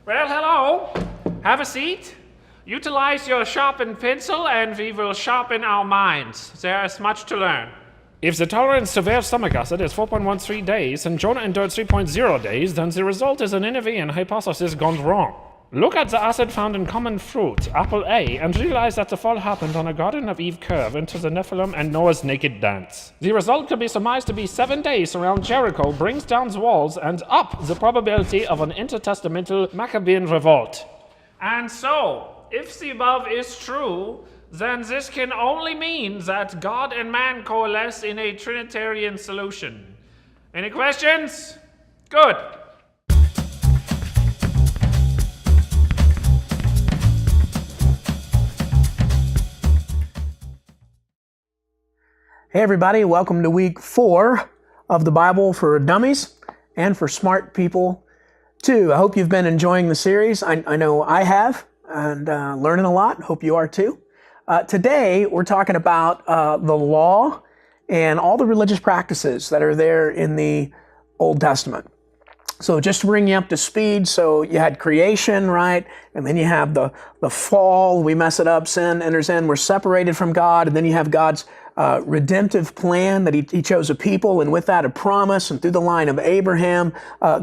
Well, hello. Have a seat. Utilize your sharpened pencil and we will sharpen our minds. There is much to learn. If the tolerance to severe stomach acid is 4.13 days and Jonah endured 3.0 days, then the result is an Nineveh hypothesis gone wrong. Look at the acid found in common fruit, apple A, and realize that the fall happened on a Garden of Eve curve into the Nephilim and Noah's naked dance. The result can be surmised to be 7 days around Jericho brings down the walls and up the probability of an intertestamental Maccabean revolt. And so, if the above is true, then this can only mean that God and man coalesce in a Trinitarian solution. Any questions? Good. Hey everybody, welcome to week 4 of the Bible for Dummies and for smart people too. I hope you've been enjoying the series. I know I have, and learning a lot. Hope you are too. Today we're talking about the law and all the religious practices that are there in the Old Testament. So just to bring you up to speed, so you had creation, right? And then you have the fall, we mess it up, sin enters in, we're separated from God, and then you have God's redemptive plan that he chose a people, and with that a promise, and through the line of Abraham,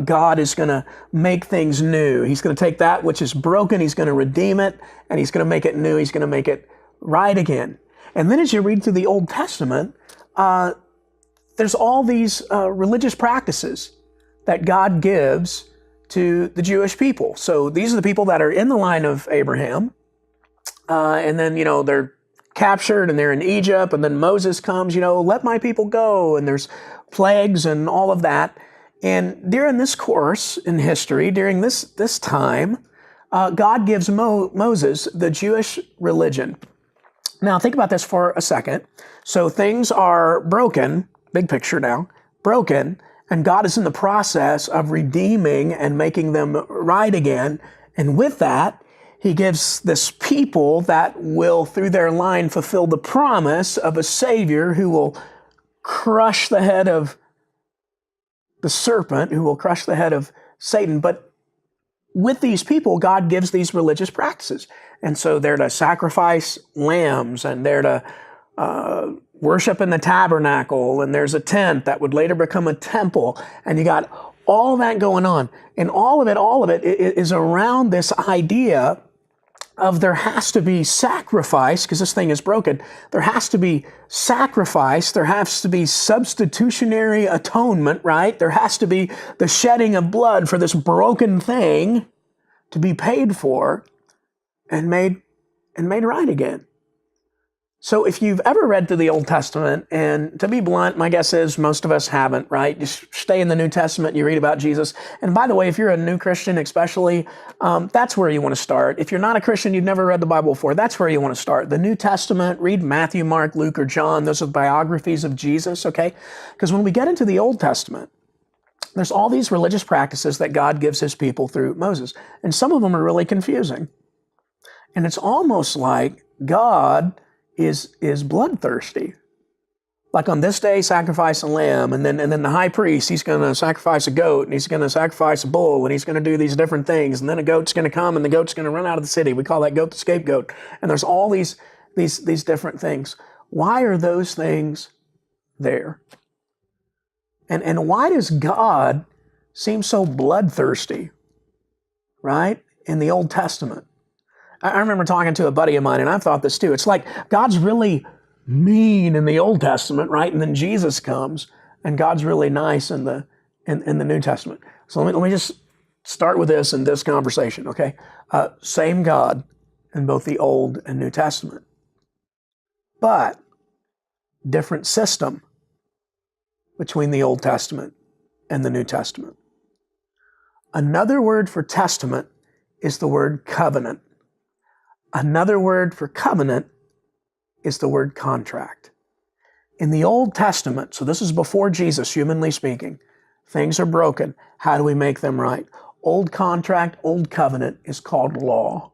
God is going to make things new. He's going to take that which is broken, he's going to redeem it, and he's going to make it new, he's going to make it right again. And then as you read through the Old Testament, there's all these religious practices that God gives to the Jewish people. So these are the people that are in the line of Abraham, and then, they're captured and they're in Egypt, and then Moses comes, let my people go, and there's plagues and all of that. And during this course in history, during this time, God gives Moses the Jewish religion. Now think about this for a second. So things are broken, big picture now, broken, and God is in the process of redeeming and making them right again. And with that, he gives this people that will, through their line, fulfill the promise of a Savior who will crush the head of the serpent, who will crush the head of Satan. But with these people, God gives these religious practices. And so they're to sacrifice lambs, and they're to worship in the tabernacle, and there's a tent that would later become a temple, and you got all that going on. And all of it is around this idea of there has to be sacrifice, because this thing is broken. There has to be sacrifice, there has to be substitutionary atonement, right? There has to be the shedding of blood for this broken thing to be paid for and made right again. So if you've ever read through the Old Testament, and to be blunt, my guess is most of us haven't, right? Just stay in the New Testament, you read about Jesus. And by the way, if you're a new Christian especially, that's where you want to start. If you're not a Christian, you've never read the Bible before, that's where you want to start. The New Testament, read Matthew, Mark, Luke, or John. Those are the biographies of Jesus, okay? Because when we get into the Old Testament, there's all these religious practices that God gives his people through Moses. And some of them are really confusing. And it's almost like God is bloodthirsty. Like on this day, sacrifice a lamb, and then the high priest, he's going to sacrifice a goat, and he's going to sacrifice a bull, and he's going to do these different things, and then a goat's going to come, and the goat's going to run out of the city. We call that goat the scapegoat. And there's all these different things. Why are those things there? And why does God seem so bloodthirsty, right, in the Old Testament? I remember talking to a buddy of mine, and I've thought this too. It's like God's really mean in the Old Testament, right? And then Jesus comes, and God's really nice in the New Testament. So let me just start with this in this conversation, okay? Same God in both the Old and New Testament, but different system between the Old Testament and the New Testament. Another word for testament is the word covenant. Another word for covenant is the word contract. In the Old Testament, so this is before Jesus, humanly speaking, things are broken. How do we make them right? Old contract, old covenant is called law.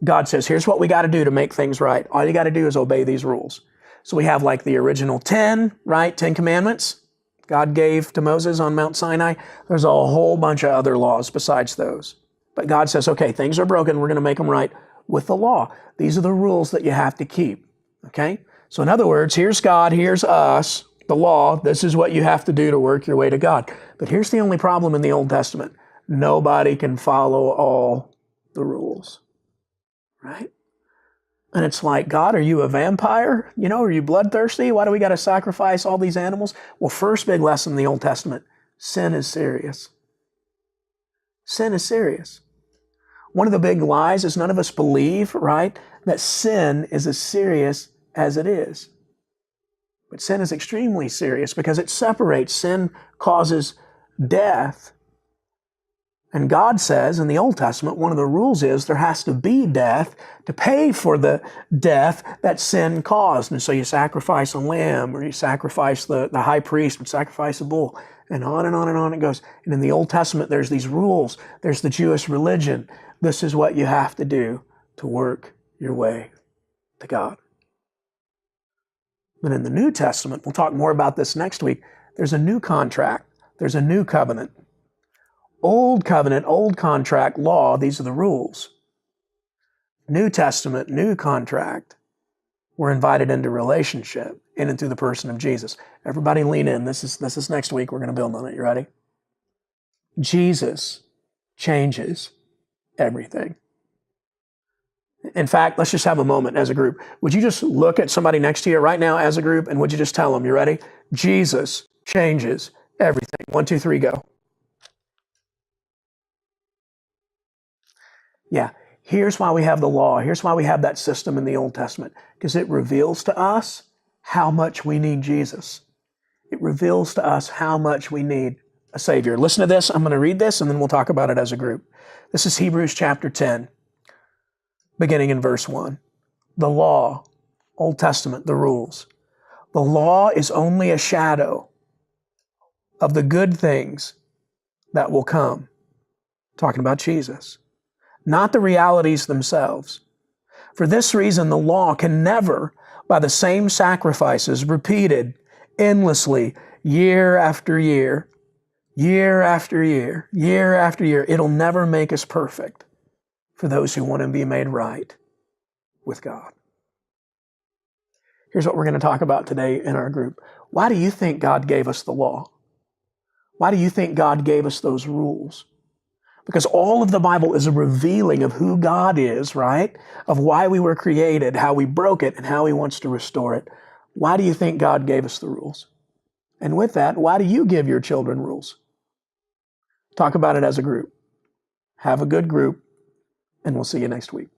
God says, here's what we got to do to make things right. All you got to do is obey these rules. So we have like the original 10, right? 10 commandments God gave to Moses on Mount Sinai. There's a whole bunch of other laws besides those. But God says, okay, things are broken. We're going to make them right with the law. These are the rules that you have to keep. Okay? So in other words, here's God, here's us, the law. This is what you have to do to work your way to God. But here's the only problem in the Old Testament. Nobody can follow all the rules. Right? And it's like, God, are you a vampire? You know, are you bloodthirsty? Why do we got to sacrifice all these animals? Well, first big lesson in the Old Testament, sin is serious. Sin is serious. One of the big lies is none of us believe, right, that sin is as serious as it is. But sin is extremely serious because it separates. Sin causes death. And God says in the Old Testament, one of the rules is there has to be death to pay for the death that sin caused. And so you sacrifice a lamb, or you sacrifice the high priest would sacrifice a bull, and on and on and on it goes. And in the Old Testament, there's these rules. There's the Jewish religion. This is what you have to do to work your way to God. But in the New Testament, we'll talk more about this next week, there's a new contract. There's a new covenant. Old covenant, old contract, law, these are the rules. New Testament, new contract, we're invited into relationship in and through the person of Jesus. Everybody lean in. This is next week. We're going to build on it. You ready? Jesus changes everything. In fact, let's just have a moment as a group. Would you just look at somebody next to you right now as a group, and would you just tell them, you ready? Jesus changes everything. 1, 2, 3, go. Yeah, here's why we have the law. Here's why we have that system in the Old Testament, because it reveals to us how much we need Jesus. It reveals to us how much we need a Savior. Listen to this. I'm going to read this, and then we'll talk about it as a group. This is Hebrews chapter 10, beginning in verse 1. The law, Old Testament, the rules. The law is only a shadow of the good things that will come. Talking about Jesus. Not the realities themselves. For this reason, the law can never, by the same sacrifices repeated endlessly, year after year, year after year, year after year, it'll never make us perfect for those who want to be made right with God. Here's what we're going to talk about today in our group. Why do you think God gave us the law? Why do you think God gave us those rules? Because all of the Bible is a revealing of who God is, right? Of why we were created, how we broke it, and how He wants to restore it. Why do you think God gave us the rules? And with that, why do you give your children rules? Talk about it as a group. Have a good group, and we'll see you next week.